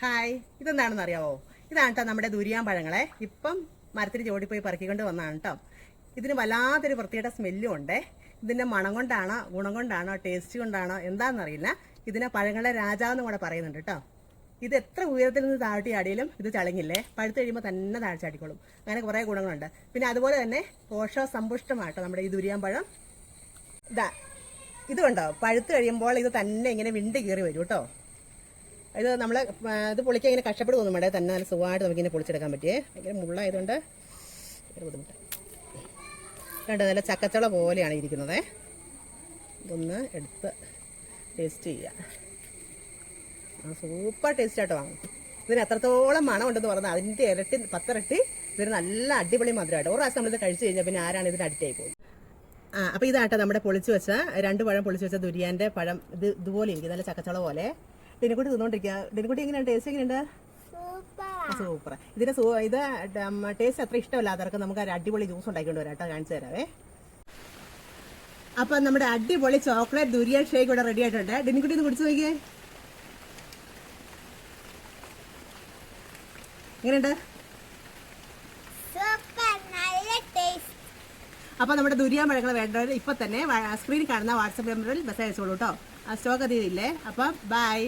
Hi, ഇതെന്താണെന്ന് അറിയാവോ? ഇതാണ് കേട്ടോ നമ്മുടെ ദുരിയാൻ പഴങ്ങളെ. ഇപ്പം മരത്തിന് ചോടിപ്പോയി പറക്കിക്കൊണ്ട് വന്നതാണ് കേട്ടോ. ഇതിന് വല്ലാത്തൊരു വൃത്തിയുടെ സ്മെല്ലും ഉണ്ട്. ഇതിന്റെ മണം കൊണ്ടാണോ, ഗുണം കൊണ്ടാണോ, ടേസ്റ്റ് കൊണ്ടാണോ എന്താണെന്നറിയില്ല. ഇതിനെ പഴങ്ങളെ രാജാവെന്നും കൂടെ പറയുന്നുണ്ട് കേട്ടോ. ഇത് എത്ര ഉയരത്തിൽ നിന്ന് താഴ്ത്തി ആടിയാലും ഇത് ചളങ്ങില്ലേ, പഴുത്ത് കഴിയുമ്പോൾ തന്നെ താഴ്ച ആടിക്കോളും. അങ്ങനെ കുറേ ഗുണങ്ങളുണ്ട്. പിന്നെ അതുപോലെ തന്നെ പോഷകസമ്പുഷ്ടമാട്ടോ നമ്മുടെ ഈ ദുരിയാൻ പഴം. ഇത് കണ്ടോ, പഴുത്ത് കഴിയുമ്പോൾ ഇത് തന്നെ ഇങ്ങനെ വിണ്ട് കീറി വരും കേട്ടോ. ഇത് നമ്മൾ ഇത് പൊളിക്കാൻ ഇങ്ങനെ കഷ്ടപ്പെട്ട് തോന്നും വേണ്ടേ, തന്നെ നല്ല സുഖമായിട്ട് നമുക്കിങ്ങനെ പൊളിച്ചെടുക്കാൻ പറ്റിയേ. ഭയങ്കര മുള്ളായതുകൊണ്ട് ഭയങ്കര ബുദ്ധിമുട്ട്. കണ്ടോ, നല്ല ചക്കച്ചള പോലെയാണ് ഇരിക്കുന്നത്. ഇതൊന്ന് എടുത്ത് ടേസ്റ്റ് ചെയ്യുക. സൂപ്പർ ടേസ്റ്റ് ആയിട്ട് വാങ്ങും. ഇതിന് എത്രത്തോളം മണം ഉണ്ടെന്ന് പറഞ്ഞാൽ അതിൻ്റെ ഇരട്ടി 10 ഇരട്ടി ഇതിന് നല്ല അടിപൊളി മധുരമായിട്ട്. ഒരു പ്രാവശ്യം നമ്മളിത് കഴിച്ചു കഴിഞ്ഞാൽ പിന്നെ ആരാണ് ഇതിന് അഡിക്റ്റ് ആയി പോകും. അപ്പോൾ ഇതാട്ടോ നമ്മുടെ പൊളിച്ച് വെച്ച 2 പഴം പൊളിച്ച് വെച്ച ദുരിയാൻ്റെ പഴം. ഇതുപോലെ ഇരിക്കും, നല്ല ചക്കച്ചള പോലെ. ഡിനിക്കുട്ടി തിന്നോണ്ടിരിക്കുക. ഡിനിക്കുട്ടി എങ്ങനെയാണ്, ടേസ്റ്റ് എങ്ങനെയുണ്ട്? സൂപ്പർ. ഇത് ടേസ്റ്റ് അത്ര ഇഷ്ടമല്ലാത്തവർക്ക് നമുക്ക് ഒരു അടിപൊളി ജ്യൂസ് ഉണ്ടാക്കിക്കൊണ്ട് വരാം കേട്ടോ, കാണിച്ചു തരാവേ. അപ്പം നമ്മുടെ അടിപൊളി ചോക്ലേറ്റ് ദുരിയാൻ ഷേക്ക് ഇവിടെ റെഡി ആയിട്ടുണ്ട്. ഡിനിക്കുട്ടി ഒന്ന് കുടിച്ചു നോക്കിയേ, എങ്ങനെയുണ്ട്? അപ്പൊ നമ്മുടെ ദുരിയാൻ പഴങ്ങൾ വേണ്ടവർ ഇപ്പൊ തന്നെ സ്ക്രീനിൽ കാണുന്ന വാട്സാപ്പ് നമ്പറിൽ മെസ്സേജ് അയച്ചോളൂ കേട്ടോ. സ്റ്റോക്ക് അധികം ഇല്ലേ. അപ്പം ബൈ.